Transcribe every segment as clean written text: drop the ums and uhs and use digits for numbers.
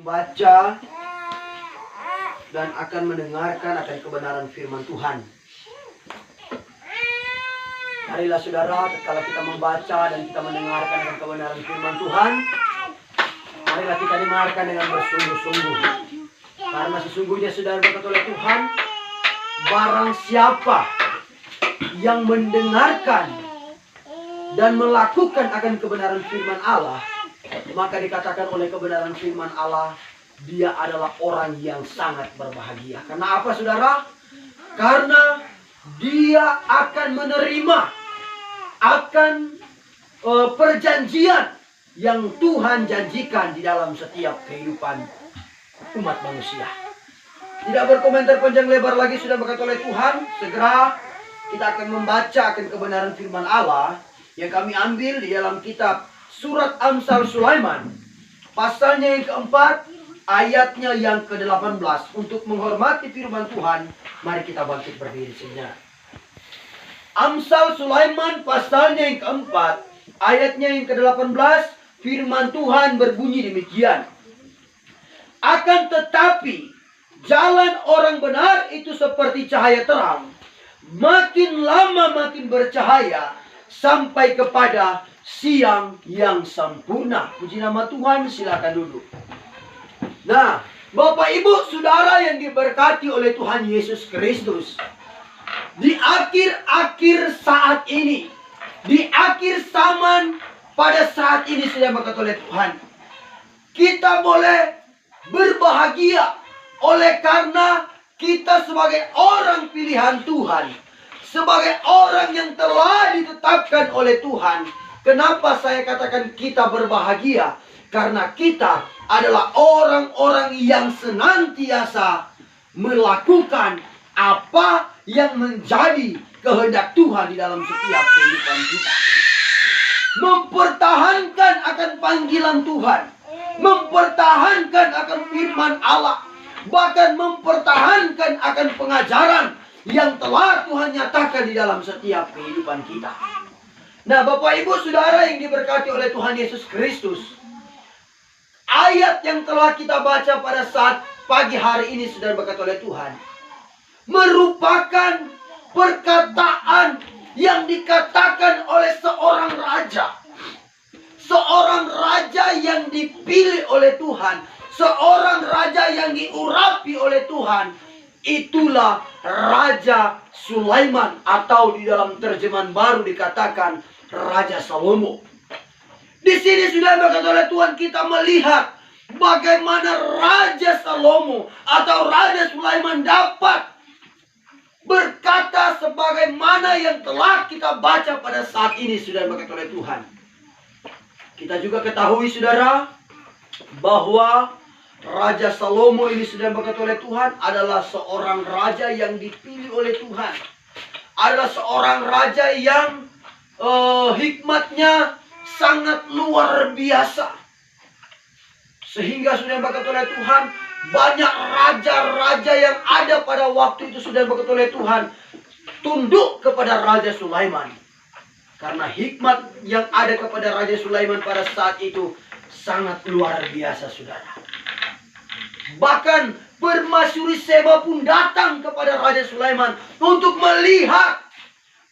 membaca dan akan mendengarkan akan kebenaran firman Tuhan. Marilah saudara, tatkala kita membaca dan kita mendengarkan akan kebenaran firman Tuhan, marilah kita dengarkan dengan bersungguh-sungguh. Karena sesungguhnya saudara berkata oleh Tuhan, barang siapa yang mendengarkan dan melakukan akan kebenaran firman Allah, maka dikatakan oleh kebenaran firman Allah, dia adalah orang yang sangat berbahagia. Karena apa saudara? Karena dia akan menerima akan perjanjian yang Tuhan janjikan di dalam setiap kehidupan umat manusia. Tidak berkomentar panjang lebar lagi, sudah berkata oleh Tuhan, segera kita akan membaca akan kebenaran firman Allah yang kami ambil di dalam kitab surat Amsal Sulaiman, pasalnya yang keempat, ayatnya yang ke-18. Untuk menghormati firman Tuhan, mari kita bangkit berdiri sejenak. Amsal Sulaiman pasalnya yang keempat, ayatnya yang ke-18, firman Tuhan berbunyi demikian. Akan tetapi jalan orang benar itu seperti cahaya terang, makin lama makin bercahaya sampai kepada siang yang sempurna. Puji nama Tuhan, silakan duduk. Nah, Bapak Ibu Saudara yang diberkati oleh Tuhan Yesus Kristus, di akhir-akhir saat ini, di akhir zaman, pada saat ini sudah berkata oleh Tuhan, kita boleh berbahagia oleh karena kita sebagai orang pilihan Tuhan, sebagai orang yang telah ditetapkan oleh Tuhan. Kenapa saya katakan kita berbahagia? Karena kita adalah orang-orang yang senantiasa melakukan apa yang menjadi kehendak Tuhan di dalam setiap kehidupan kita. Mempertahankan akan panggilan Tuhan, mempertahankan akan firman Allah, bahkan mempertahankan akan pengajaran yang telah Tuhan nyatakan di dalam setiap kehidupan kita. Nah, Bapak Ibu Saudara yang diberkati oleh Tuhan Yesus Kristus, ayat yang telah kita baca pada saat pagi hari ini sudah berkata oleh Tuhan, merupakan perkataan yang dikatakan oleh seorang raja. Seorang raja yang dipilih oleh Tuhan, seorang raja yang diurapi oleh Tuhan. Itulah Raja Sulaiman, atau di dalam terjemahan baru dikatakan Raja Salomo. Di sini sudah berkata oleh Tuhan, kita melihat bagaimana Raja Salomo atau Raja Sulaiman dapat berkata sebagaimana yang telah kita baca pada saat ini sudah berkata oleh Tuhan. Kita juga ketahui saudara bahwa Raja Salomo ini sudah berkata oleh Tuhan adalah seorang raja yang dipilih oleh Tuhan. Adalah seorang raja yang hikmatnya sangat luar biasa. Sehingga sudah berkata oleh Tuhan, banyak raja-raja yang ada pada waktu itu sudah berkata oleh Tuhan, tunduk kepada Raja Sulaiman. Karena hikmat yang ada kepada Raja Sulaiman pada saat itu sangat luar biasa saudara. Bahkan permasyuri Seba pun datang kepada Raja Sulaiman untuk melihat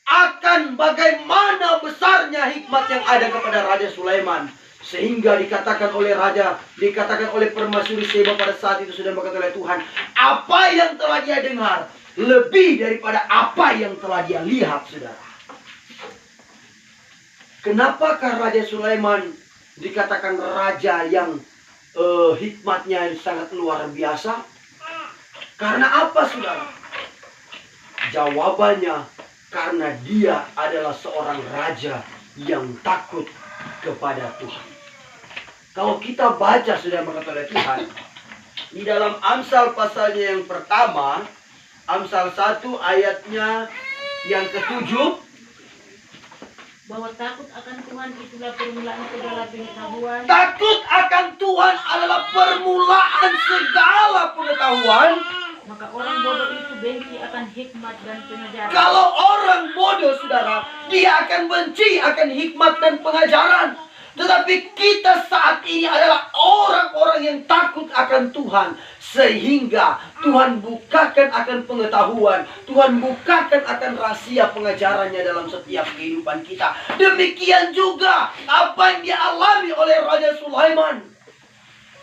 akan bagaimana besarnya hikmat yang ada kepada Raja Sulaiman. Sehingga dikatakan oleh permasyuri Seba pada saat itu sudah berkata oleh Tuhan, apa yang telah dia dengar lebih daripada apa yang telah dia lihat saudara. Kenapakah Raja Sulaiman dikatakan raja yang hikmatnya sangat luar biasa? Karena apa saudara? Jawabannya karena dia adalah seorang raja yang takut kepada Tuhan. Kalau kita baca sudah berkata oleh Tuhan di dalam Amsal pasalnya yang pertama, Amsal 1 ayatnya yang ke-7, bahwa takut akan Tuhan itulah permulaan segala pengetahuan. Takut akan Tuhan adalah permulaan segala pengetahuan. Maka orang bodoh itu benci akan hikmat dan pengajaran. Kalau orang bodoh saudara, dia akan benci akan hikmat dan pengajaran. Tetapi kita saat ini adalah orang-orang yang takut akan Tuhan. Sehingga Tuhan bukakan akan pengetahuan. Tuhan bukakan akan rahasia pengajarannya dalam setiap kehidupan kita. Demikian juga apa yang dialami oleh Raja Sulaiman.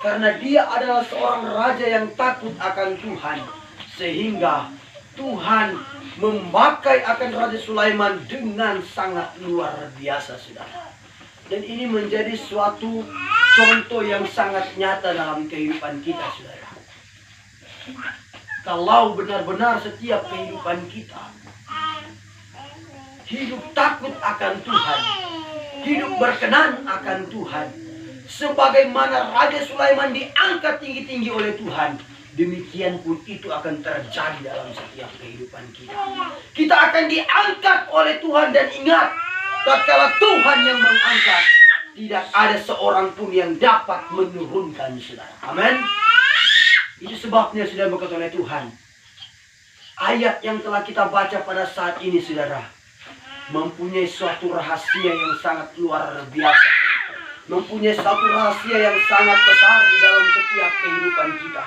Karena dia adalah seorang raja yang takut akan Tuhan. Sehingga Tuhan memakai akan Raja Sulaiman dengan sangat luar biasa, saudara. Dan ini menjadi suatu contoh yang sangat nyata dalam kehidupan kita, saudara. Kalau benar-benar setiap kehidupan kita hidup takut akan Tuhan, hidup berkenan akan Tuhan, sebagaimana Raja Sulaiman diangkat tinggi-tinggi oleh Tuhan, demikian pun itu akan terjadi dalam setiap kehidupan kita. Kita akan diangkat oleh Tuhan, dan ingat, tatkala Tuhan yang mengangkat, tidak ada seorang pun yang dapat menurunkan, saudara. Amin. Itu sebabnya, saudara, berkata oleh Tuhan, ayat yang telah kita baca pada saat ini, saudara, mempunyai suatu rahasia yang sangat luar biasa. Mempunyai suatu rahasia yang sangat besar di dalam setiap kehidupan kita.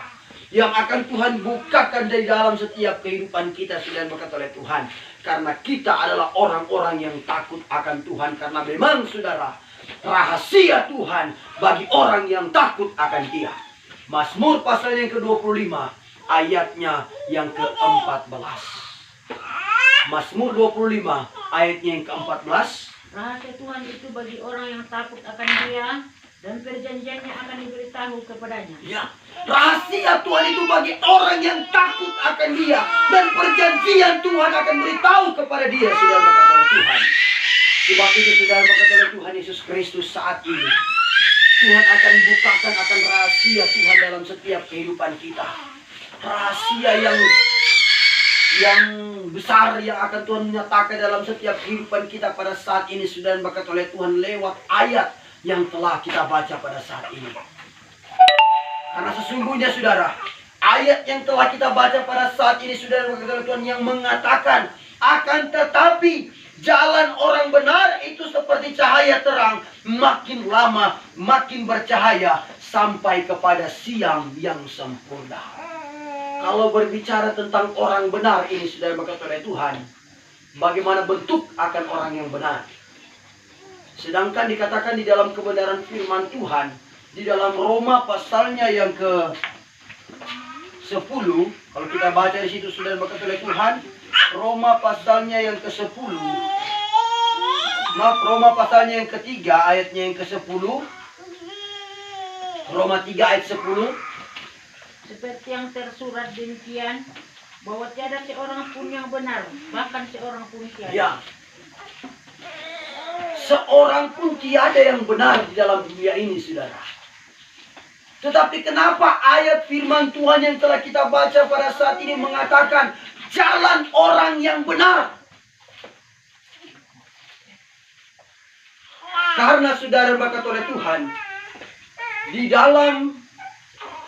Yang akan Tuhan bukakan dari dalam setiap kehidupan kita, saudara, berkata oleh Tuhan. Karena kita adalah orang-orang yang takut akan Tuhan. Karena memang, saudara, rahasia Tuhan bagi orang yang takut akan Dia. Mazmur pasal yang ke-25, ayatnya yang ke-14. Mazmur 25, ayatnya yang ke-14. Rahasia Tuhan itu bagi orang yang takut akan Dia, dan perjanjiannya akan diberitahu kepadanya. Ya, rahasia Tuhan itu bagi orang yang takut akan Dia, dan perjanjian Tuhan akan beritahu kepada dia, saudara, berkata oleh Tuhan. Sebab itu, saudara, berkata oleh Tuhan Yesus Kristus, saat ini Tuhan akan bukakan akan rahasia Tuhan dalam setiap kehidupan kita. Rahasia yang besar yang akan Tuhan menyatakan dalam setiap kehidupan kita pada saat ini, saudara, berkata oleh Tuhan lewat ayat yang telah kita baca pada saat ini. Karena sesungguhnya, saudara, ayat yang telah kita baca pada saat ini, saudara, berkata oleh Tuhan, yang mengatakan, akan tetapi jalan orang benar itu seperti cahaya terang, makin lama makin bercahaya sampai kepada siang yang sempurna. Kalau berbicara tentang orang benar ini, saudara, berkata oleh Tuhan, bagaimana bentuk akan orang yang benar? Sedangkan dikatakan di dalam kebenaran firman Tuhan, di dalam Roma pasalnya yang ke-10, kalau kita baca di situ, saudara, berkata oleh Tuhan, Roma pasalnya yang ke-10, Roma pasalnya yang ketiga, ayatnya yang ke-10, Roma 3 ayat 10. Seperti yang tersurat demikian, bahwa tiada seorang pun yang benar, bahkan seorang pun tiada. Ya, seorang pun tiada yang benar di dalam dunia ini, saudara. Tetapi kenapa ayat firman Tuhan yang telah kita baca pada saat ini mengatakan jalan orang yang benar? Karena, saudara, berkata oleh Tuhan, di dalam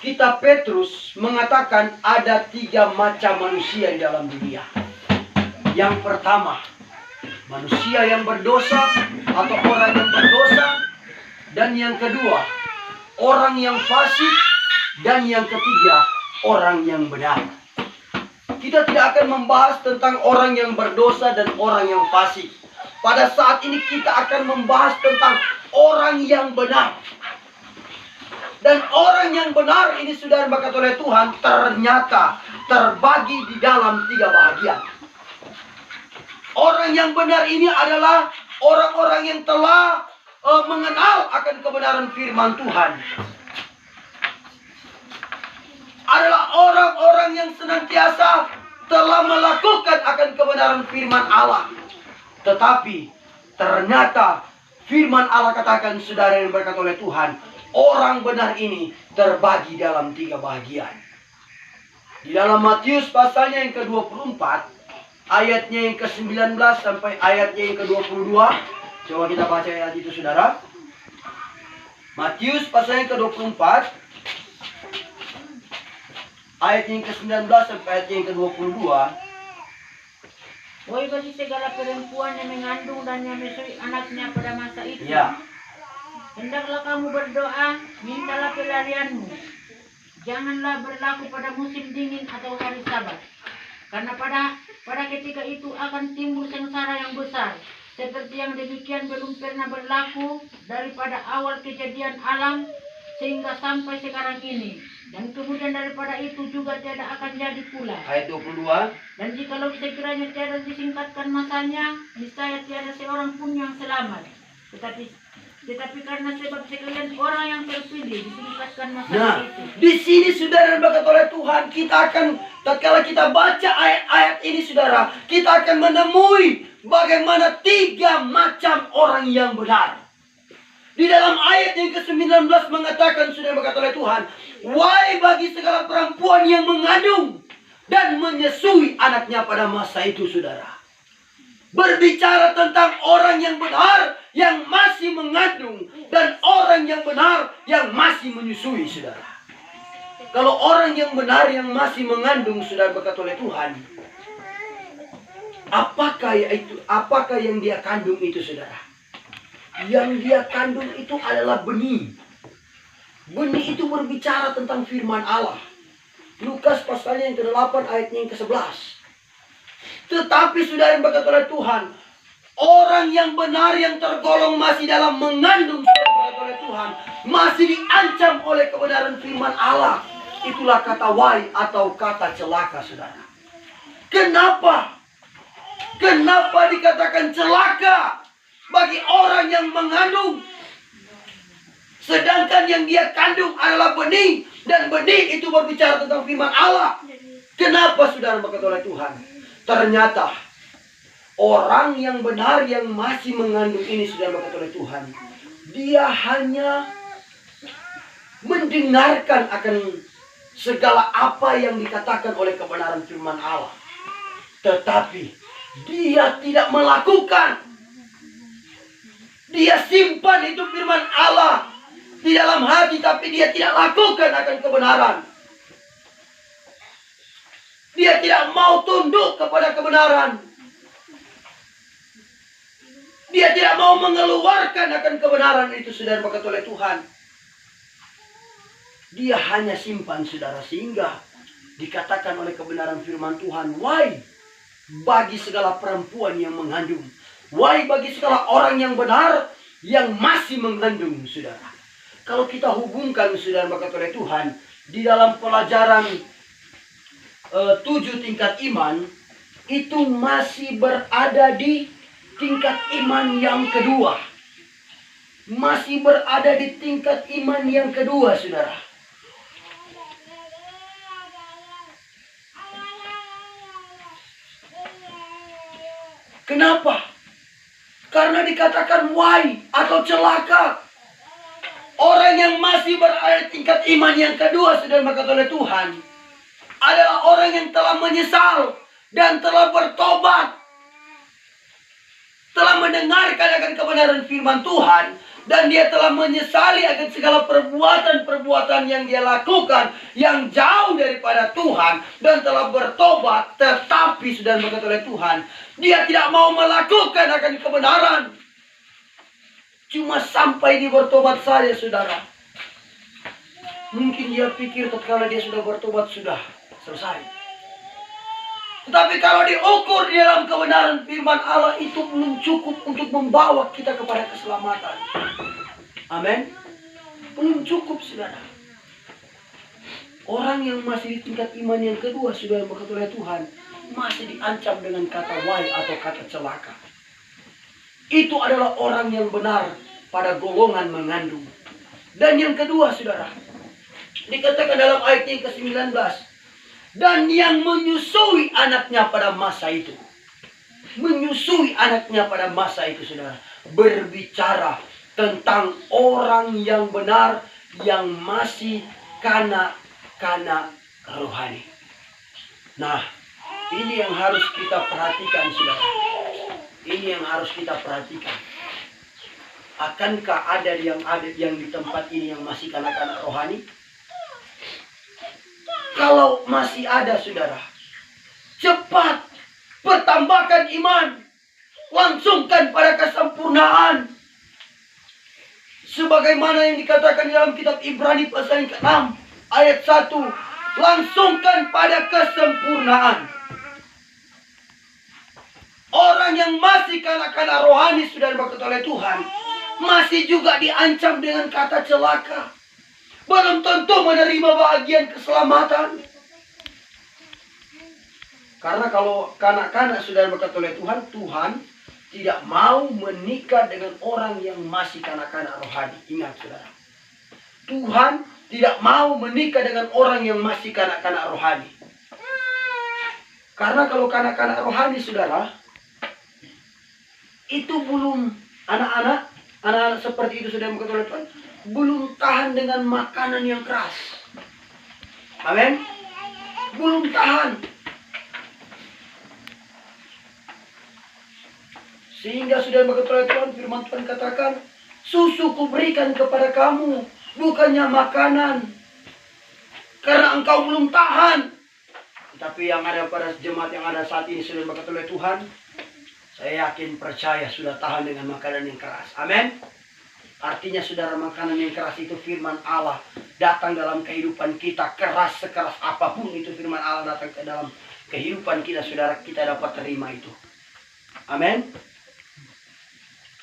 kitab Petrus mengatakan ada 3 macam manusia di dalam dunia. Yang pertama, manusia yang berdosa atau orang yang berdosa. Dan yang kedua, orang yang fasik. Dan yang ketiga, orang yang benar. Kita tidak akan membahas tentang orang yang berdosa dan orang yang fasik. Pada saat ini kita akan membahas tentang orang yang benar. Dan orang yang benar ini, saudara, berkata oleh Tuhan, ternyata terbagi di dalam 3 bahagian. Orang yang benar ini adalah orang-orang yang telah mengenal akan kebenaran firman Tuhan. Adalah orang-orang yang senantiasa telah melakukan akan kebenaran firman Allah. Tetapi ternyata firman Allah katakan, saudara, yang berkata oleh Tuhan, orang benar ini terbagi dalam 3 bahagian. Di dalam Matius pasalnya yang ke-24, ayatnya yang ke-19 sampai ayatnya yang ke-22. Coba kita baca ayat itu, saudara. Matius pasal yang ke-24, ayat yang ke-19 sampai ayat yang ke-22. Wahai bagi segala perempuan yang mengandung dan yang menyusui anaknya pada masa itu, Ya. Hendaklah kamu berdoa, mintalah pelarianmu. Janganlah berlaku pada musim dingin atau hari Sabat. Karena pada ketika itu akan timbul sengsara yang besar. Seperti yang demikian belum pernah berlaku daripada awal kejadian alam sehingga sampai sekarang ini. Dan kemudian daripada itu juga tidak akan jadi pula. Ayat 22. Dan jikalau sekiranya tiada disingkatkan masanya, niscaya tiada seorang pun yang selamat. Tetapi karena sebab sekalian orang yang terpilih disingkatkan masanya Nah, itu. di sini saudara berkat oleh Tuhan, kita akan tatkala kita baca ayat-ayat ini saudara, kita akan menemui bagaimana 3 macam orang yang benar. Di dalam ayat yang ke-19 mengatakan saudara berkat oleh Tuhan, wahai bagi segala perempuan yang mengandung dan menyusui anaknya pada masa itu saudara. Berbicara tentang orang yang benar yang masih mengandung dan orang yang benar yang masih menyusui saudara. Kalau orang yang benar yang masih mengandung saudara berkat oleh Tuhan, apakah yang dia kandung itu saudara? Yang dia kandung itu adalah benih. Benih itu berbicara tentang firman Allah. Lukas pasalnya yang ke-8 ayatnya yang ke-11. Tetapi saudara yang berkat oleh Tuhan, orang yang benar yang tergolong masih dalam mengandung saudara berkat oleh Tuhan, masih diancam oleh kebenaran firman Allah. Itulah kata wai atau kata celaka saudara. Kenapa? Kenapa dikatakan celaka bagi orang yang mengandung? Sedangkan yang dia kandung adalah benih. Dan benih itu berbicara tentang firman Allah. Kenapa saudara berkat oleh Tuhan? Ternyata orang yang benar yang masih mengandung ini saudara berkat oleh Tuhan, dia hanya mendengarkan akan segala apa yang dikatakan oleh kebenaran firman Allah. Tetapi dia tidak melakukan. Dia simpan itu firman Allah di dalam hati, tapi dia tidak lakukan akan kebenaran. Dia tidak mau tunduk kepada kebenaran. Dia tidak mau mengeluarkan akan kebenaran itu saudara berkat oleh Tuhan. Dia hanya simpan saudara, sehingga dikatakan oleh kebenaran firman Tuhan, wahai bagi segala perempuan yang mengandung, wahai bagi segala orang yang benar yang masih mengandung saudara. Kalau kita hubungkan saudara berkat oleh Tuhan, di dalam pelajaran 7 tingkat iman, itu masih berada di tingkat iman yang kedua. Masih berada di tingkat iman yang kedua saudara. Kenapa? Karena dikatakan wai atau celaka. Orang yang masih berada di tingkat iman yang kedua saudara berkat oleh Tuhan adalah orang yang telah menyesal dan telah bertobat, telah mendengarkan akan kebenaran firman Tuhan, dan dia telah menyesali akan segala perbuatan-perbuatan yang dia lakukan yang jauh daripada Tuhan, dan telah bertobat. Tetapi saudara berkat oleh Tuhan, dia tidak mau melakukan akan kebenaran. Cuma sampai dia bertobat saja saudara. Mungkin dia pikir tatkala dia sudah bertobat sudah selesai. Tetapi kalau diukur di dalam kebenaran firman Allah, itu belum cukup untuk membawa kita kepada keselamatan. Amin. Belum cukup saudara. Orang yang masih di tingkat iman yang kedua saudara berkat oleh Tuhan, masih diancam dengan kata wai atau kata celaka. Itu adalah orang yang benar pada golongan mengandung. Dan yang kedua saudara, dikatakan dalam ayat yang ke-19, dan yang menyusui anaknya pada masa itu. Menyusui anaknya pada masa itu saudara, berbicara tentang orang yang benar yang masih kanak-kanak rohani. Nah, ini yang harus kita perhatikan saudara. Ini yang harus kita perhatikan. Akankah ada yang di tempat ini yang masih kanak-kanak rohani? Kalau masih ada saudara, cepat pertambahkan iman, langsungkan pada kesempurnaan. Sebagaimana yang dikatakan di dalam kitab Ibrani pasal yang ke-6 ayat 1. Langsungkan pada kesempurnaan. Orang yang masih kanak-kanak rohani sudah diberkati oleh Tuhan, masih juga diancam dengan kata celaka. Belum tentu menerima bagian keselamatan. Karena kalau kanak-kanak sudah diberkati oleh Tuhan, Tuhan tidak mau menikah dengan orang yang masih kanak-kanak rohani. Ingat saudara. Tuhan tidak mau menikah dengan orang yang masih kanak-kanak rohani. Karena kalau kanak-kanak rohani saudara, itu belum anak-anak seperti itu sudah diberkati oleh Tuhan, belum tahan dengan makanan yang keras. Amin. Belum tahan. Sehingga sudah diberkati oleh Tuhan, firman Tuhan katakan, susu kuberikan kepada kamu, bukannya makanan, karena engkau belum tahan. Tapi yang ada pada jemaat yang ada saat ini sudah diberkati oleh Tuhan, saya yakin percaya sudah tahan dengan makanan yang keras. Amin. Artinya saudara, makanan yang keras itu firman Allah datang dalam kehidupan kita. Keras sekeras apapun itu firman Allah datang ke dalam kehidupan kita, saudara, kita dapat terima itu. Amin.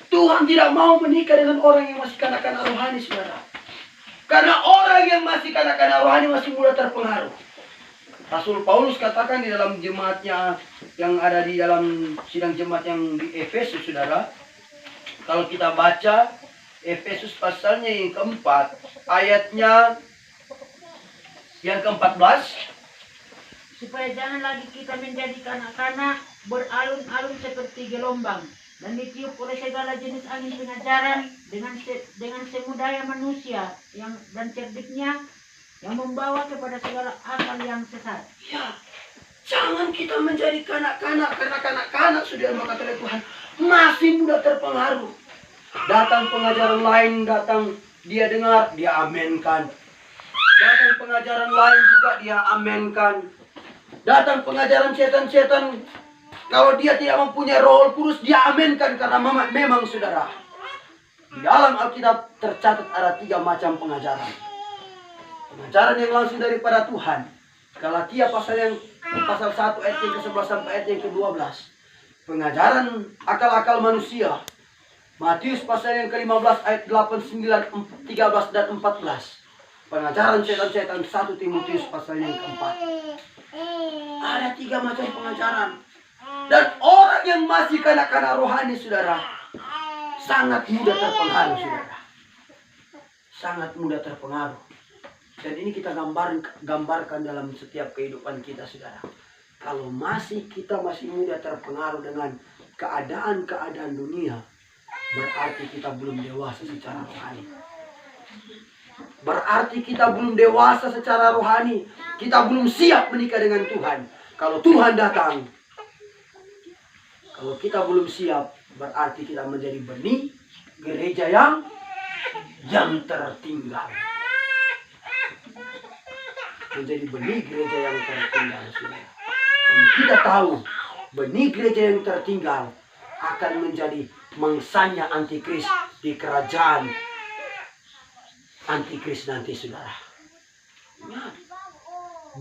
Tuhan tidak mau menikah dengan orang yang masih kanak-kanak rohani, saudara. Karena orang yang masih kanak-kanak rohani masih mudah terpengaruh. Rasul Paulus katakan di dalam jemaatnya yang ada di dalam sidang jemaat yang di Efesus, saudara. Kalau kita baca Efesus pasalnya yang keempat, ayatnya yang ke-14. Supaya jangan lagi kita menjadi kanak-kanak beralun-alun seperti gelombang dan ditiup oleh segala jenis angin pengajaran dengan semu daya manusia dan cerdiknya yang membawa kepada segala akal yang sesat. Ya, jangan kita menjadi kanak-kanak, karena kanak-kanak sudah diberkati oleh Tuhan masih mudah terpengaruh. Datang pengajaran lain, datang dia dengar, dia amenkan. Datang pengajaran lain juga dia amenkan. Datang pengajaran setan-setan, kalau dia tidak mempunyai Roh Kudus, dia amenkan, karena memang saudara, di dalam Alkitab tercatat ada 3 macam pengajaran. Pengajaran yang langsung daripada Tuhan. Galatia pasal 1 ayat yang ke-11 sampai ayat yang ke-12. Pengajaran akal-akal manusia. Matius pasal yang ke-15 ayat 8, 9, 13 dan 14. Pengajaran setan-setan 1 Timotius pasal yang ke-4. Ada 3 macam pengajaran. Dan orang yang masih kanak-kanak rohani, saudara, sangat mudah terpengaruh, saudara. Sangat mudah terpengaruh. Dan ini kita gambarkan dalam setiap kehidupan kita, saudara. Kalau kita masih mudah terpengaruh dengan keadaan-keadaan dunia, berarti kita belum dewasa secara rohani. Berarti kita belum dewasa secara rohani. Kita belum siap menikah dengan Tuhan. Kalau Tuhan datang, kalau kita belum siap, berarti kita menjadi benih gereja yang tertinggal. Menjadi benih gereja yang tertinggal, saudara. Dan kita tahu benih gereja yang tertinggal akan menjadi mangsanya antikris di kerajaan antikris nanti, saudara. Ingat,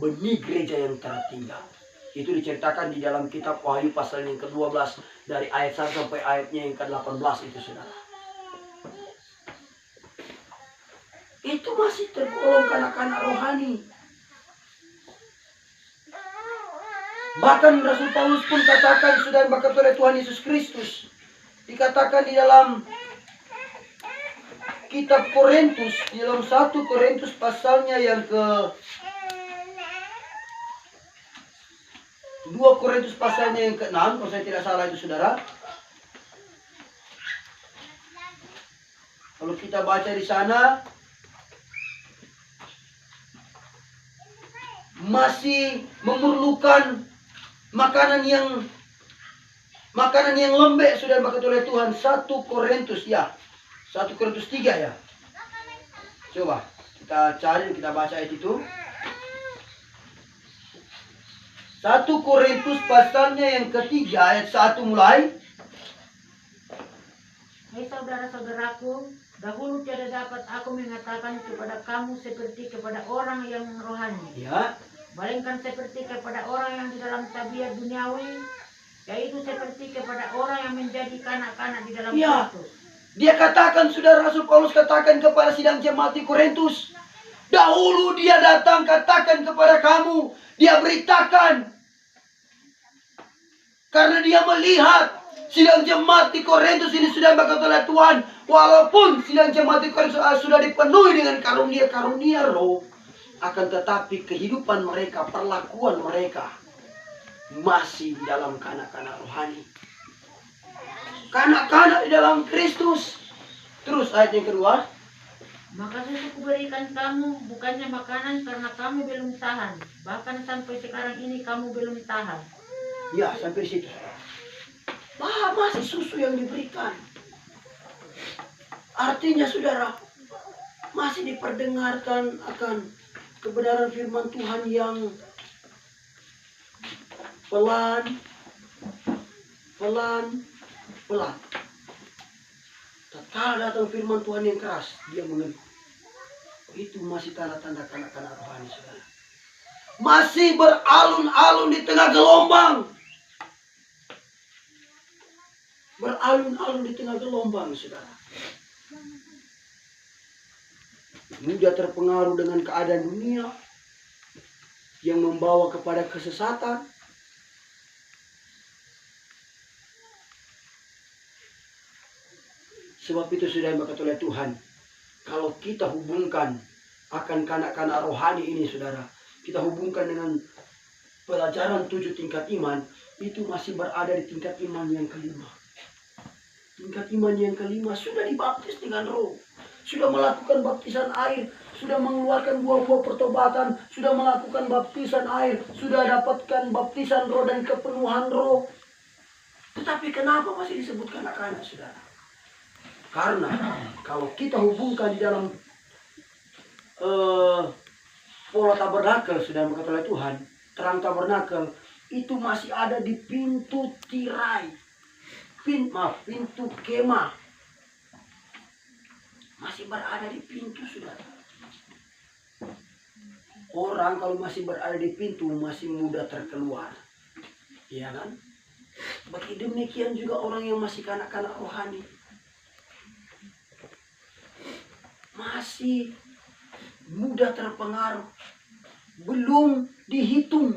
benih gereja yang tertinggal itu diceritakan di dalam kitab Wahyu pasal yang ke-12 dari ayat 1 sampai ayatnya yang ke-18 itu, saudara. Itu masih tergolong kanak-kanak rohani. Bahkan Rasul Paulus pun katakan sudah diberkati oleh Tuhan Yesus Kristus. Dikatakan di dalam kitab Korintus, di dalam 1 Korintus pasalnya yang ke 2 Korintus pasalnya yang ke-6, kalau saya tidak salah itu, saudara. Kalau kita baca di sana, masih memerlukan makanan yang lembek sudah diberkati oleh Tuhan. 1 Korintus ya. 1 Korintus 3 ya. Coba kita cari, kita baca ayat itu. 1 Korintus pasalnya yang ketiga ayat 1 mulai. Hai saudara-saudaraku, Dahulu tiada dapat aku mengatakan kepada kamu seperti kepada orang yang rohani, Ya, melainkan seperti kepada orang yang di dalam tabiat duniawi, yaitu seperti kepada orang yang menjadi kanak-kanak di dalam Ya. Kristus. dia katakan, Saudara Rasul Paulus katakan kepada sidang jemaat di Korintus, dahulu dia datang katakan kepada kamu, dia beritakan. Karena dia melihat sidang jemaat di Korintus ini sudah berkata oleh Tuhan, walaupun sidang jemaat di Korintus sudah dipenuhi dengan karunia-karunia roh, akan tetapi kehidupan mereka, perlakuan mereka masih di dalam kanak-kanak rohani. Kanak-kanak di dalam Kristus. Terus ayat yang kedua. Maka susu kuberikan kamu bukannya makanan karena kamu belum tahan. Bahkan sampai sekarang ini kamu belum tahan. Ya, sampai situ. Masih susu yang diberikan. Artinya saudara, masih diperdengarkan akan kebenaran firman Tuhan yang pelan. Tatkala datang firman Tuhan yang keras, dia mengeluh. Itu masih tanda-tanda kanak-kanak rohani, saudara. Masih beralun-alun di tengah gelombang. Beralun-alun di tengah gelombang, saudara. Mudah terpengaruh dengan keadaan dunia yang membawa kepada kesesatan. Sebab itu sudah berkata oleh Tuhan, kalau kita hubungkan akan kanak-kanak rohani ini, saudara, kita hubungkan dengan pelajaran 7 tingkat iman, itu masih berada di tingkat iman yang kelima. Tingkat iman yang kelima sudah dibaptis dengan roh, sudah melakukan baptisan air, sudah mengeluarkan buah-buah pertobatan, sudah melakukan baptisan air, sudah dapatkan baptisan roh dan kepenuhan roh. Tetapi kenapa masih disebut kanak-kanak, saudara? Karena kalau kita hubungkan di dalam pola tabernakel, sudah berkata oleh Tuhan, terang tabernakel itu masih ada di pintu tirai, pintu kemah, masih berada di pintu, saudara. Orang kalau masih berada di pintu masih mudah terkeluar, ya kan? Bagi demikian juga orang yang masih kanak-kanak rohani, masih mudah terpengaruh, belum dihitung.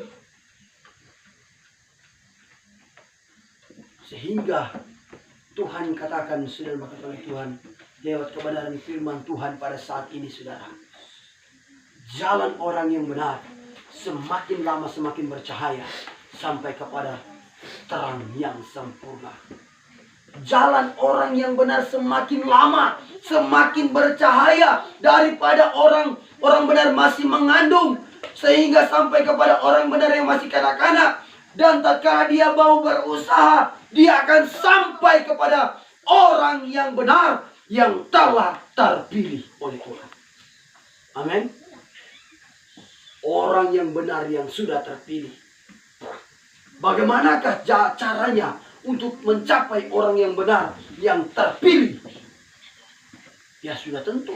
Sehingga Tuhan katakan, sudah berkata oleh Tuhan lewat kebenaran firman Tuhan pada saat ini, saudara, jalan orang yang benar semakin lama semakin bercahaya sampai kepada terang yang sempurna. Jalan orang yang benar semakin lama semakin bercahaya daripada orang benar masih mengandung, sehingga sampai kepada orang benar yang masih kanak-kanak. Dan tatkala dia mau berusaha, dia akan sampai kepada orang yang benar yang telah terpilih oleh Tuhan. Amin. Orang yang benar yang sudah terpilih. Bagaimanakah caranya untuk mencapai orang yang benar yang terpilih? Ya sudah tentu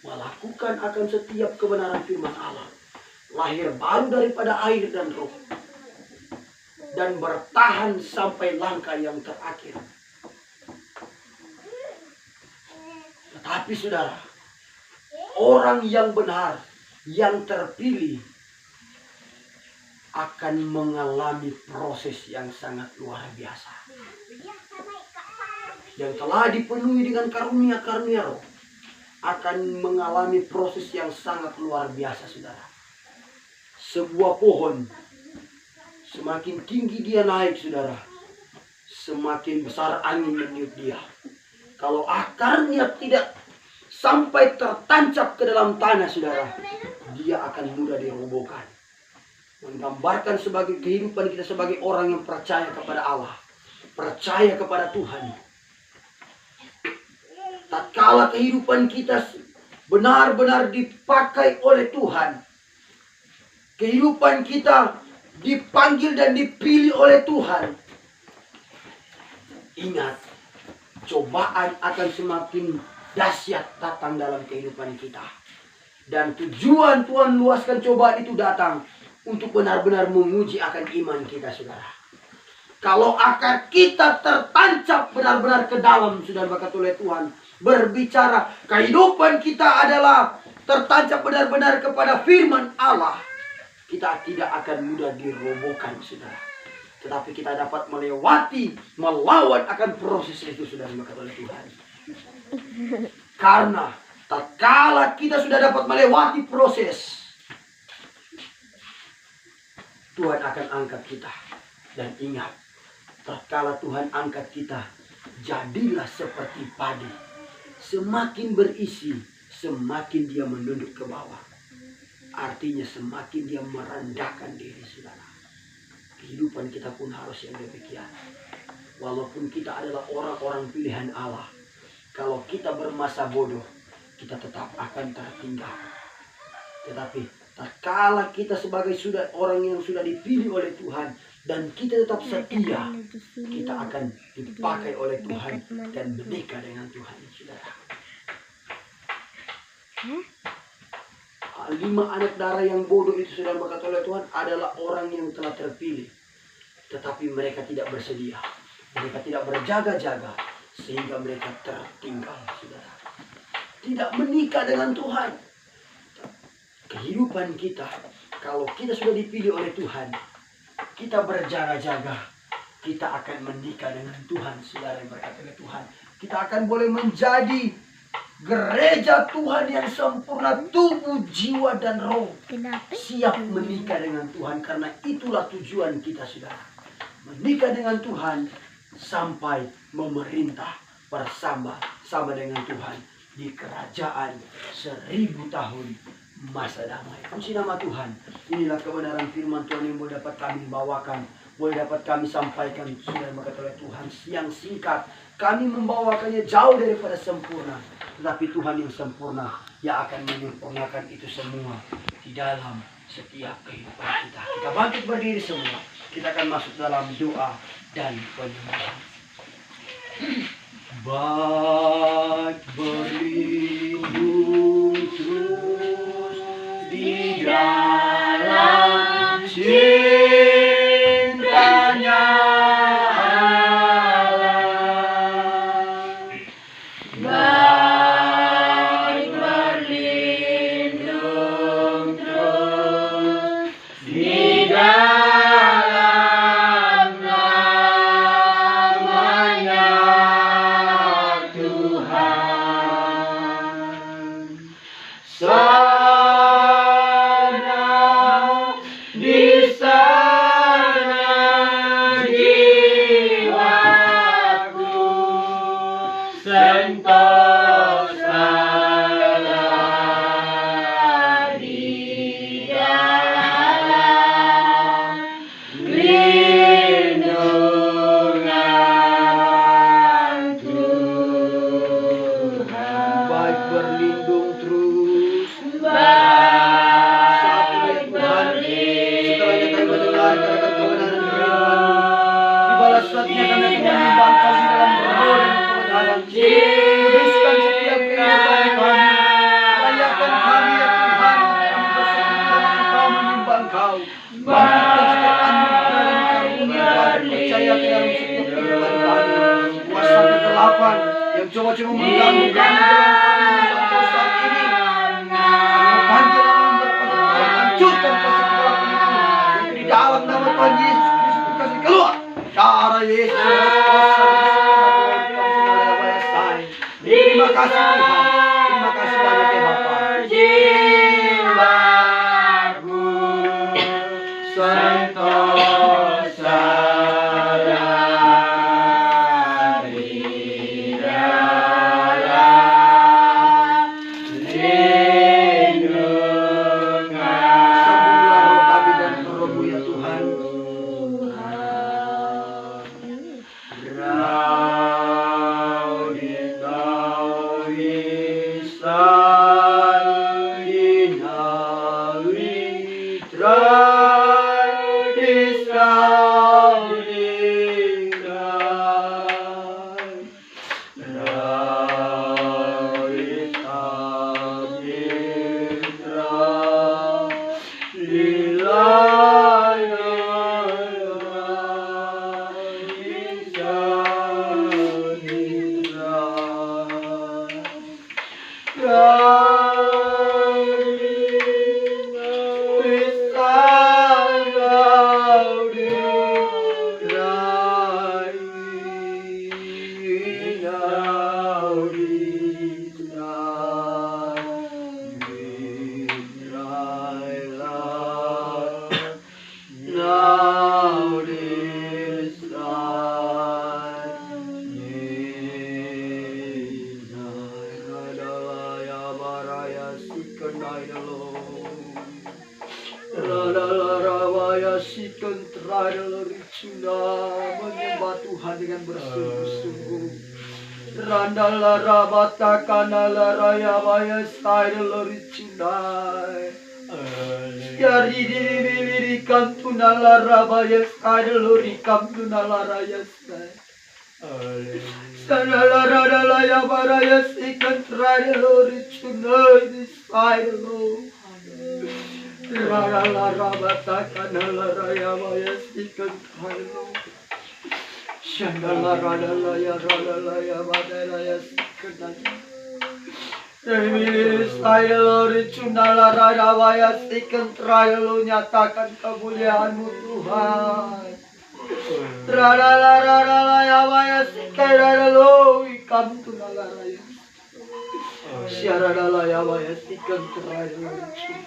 melakukan akan setiap kebenaran firman Allah, lahir baru daripada air dan roh, dan bertahan sampai langkah yang terakhir. Tetapi saudara, orang yang benar yang terpilih akan mengalami proses yang sangat luar biasa, yang telah dipenuhi dengan karunia-karunia roh, akan mengalami proses yang sangat luar biasa, saudara. Sebuah pohon, semakin tinggi dia naik, saudara, semakin besar angin meniup dia. Kalau akarnya tidak sampai tertancap ke dalam tanah, saudara, dia akan mudah dirobohkan. Menggambarkan sebagai kehidupan kita sebagai orang yang percaya kepada Allah, percaya kepada Tuhan. Tatkala kehidupan kita benar-benar dipakai oleh Tuhan, kehidupan kita dipanggil dan dipilih oleh Tuhan, ingat, cobaan akan semakin dahsyat datang dalam kehidupan kita. Dan tujuan Tuhan luaskan cobaan itu datang untuk benar-benar menguji akan iman kita, saudara. Kalau akar kita tertancap benar-benar ke dalam, sudah berkat oleh Tuhan, berbicara kehidupan kita adalah tertancap benar-benar kepada firman Allah, kita tidak akan mudah dirobohkan, saudara. Tetapi kita dapat melewati, melawan akan proses itu, sudah berkat oleh Tuhan. Karena tatkala kita sudah dapat melewati proses, Tuhan akan angkat kita. Dan ingat, tatkala Tuhan angkat kita, jadilah seperti padi. Semakin berisi, semakin dia menunduk ke bawah. Artinya semakin dia merendahkan diri, saudara. Kehidupan kita pun harus yang demikian. Walaupun kita adalah orang-orang pilihan Allah, kalau kita bermasa bodoh, kita tetap akan tertinggal. Tetapi tatkala kita sebagai orang yang sudah dipilih oleh Tuhan dan kita tetap setia, kita akan dipakai oleh Tuhan dan menikah dengan Tuhan, saudara. 5 anak darah yang bodoh itu, sudah berkata oleh Tuhan, adalah orang yang telah terpilih, tetapi mereka tidak bersedia, mereka tidak berjaga-jaga, sehingga mereka tertinggal, saudara. Tidak menikah dengan Tuhan. Kehidupan kita, kalau kita sudah dipilih oleh Tuhan, kita berjaga-jaga, kita akan menikah dengan Tuhan, saudara yang berkata oleh Tuhan. Kita akan boleh menjadi gereja Tuhan yang sempurna, tubuh, jiwa, dan roh. Siap menikah dengan Tuhan, karena itulah tujuan kita, saudara. Menikah dengan Tuhan sampai memerintah bersama dengan Tuhan di kerajaan 1000 tahun masa damai. Puji nama Tuhan. Inilah kebenaran firman Tuhan yang boleh dapat kami bawakan, boleh dapat kami sampaikan, sudah berkata oleh Tuhan. Yang singkat, kami membawakannya jauh daripada sempurna, tetapi Tuhan yang sempurna yang akan menyempurnakan itu semua di dalam setiap kehidupan kita. Kita bangkit berdiri semua. Kita akan masuk dalam doa dan penyembahan. Baik berlindung terus di dalam cintanya Allah. Baik berlindung terus di dalam namanya Tuhan. Sana di sana jiwaku sentosalah di dalam lindungan Tuhan. Baik berlindung terus. Saat ini Tuhan, setelahnya kami mendengar kata kebenaran firman-Mu, dibalas saatnya kami akan menyembah Kau di dalam roh dan kebenaran. Kuduskan setiap kehidupan kami, layakan kami ya Tuhan, kami bersekutu dengan Engkau, menyembah Engkau. Bangkitkan setiap anugerah dan karunia Tuhan, percaya ke dalam setiap kehidupan kami. Kuasa kegelapan yang coba-coba mengganggu kami dalam kami menyembah Kau saat ini, panggil dalam berpasang, hancurkan kuasa kegelapan itu di dalam nama Tuhan Yesus Kristus. Kasih keluar cara Yesus. Terima kasih Tuhan, terima kasih banyak ya Bapa. Jiwaku sentosalah di dalam lindungan. Sambunglah roh kami dan roh-Mu ya Tuhan. Menyembah Tuhan dengan bersungguh-sungguh. Randala rabata kanala raya baya saidala ricunai. Yari diri kantunala rabaya saidala rikam tunala raya sai. Sanala radala ya baraya sikan traidala ricunai di saidala. Randala rabata kanala raya baya sikan traidala. Shandala radala ya badala ya sikanaya. Emilis ayelo ricunala radala ya sikan trayelo nyatakan kemuliaan-Mu Tuhan. Radala ya baya sikanalo ikam tunala raya. Syaradala ya baya sikan trayelo ricun.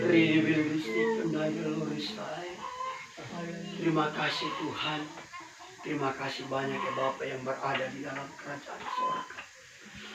Ribilis sikanayelo risai. Terima kasih Tuhan. Terima kasih banyak ya Bapak yang berada di dalam kerajaan sorga.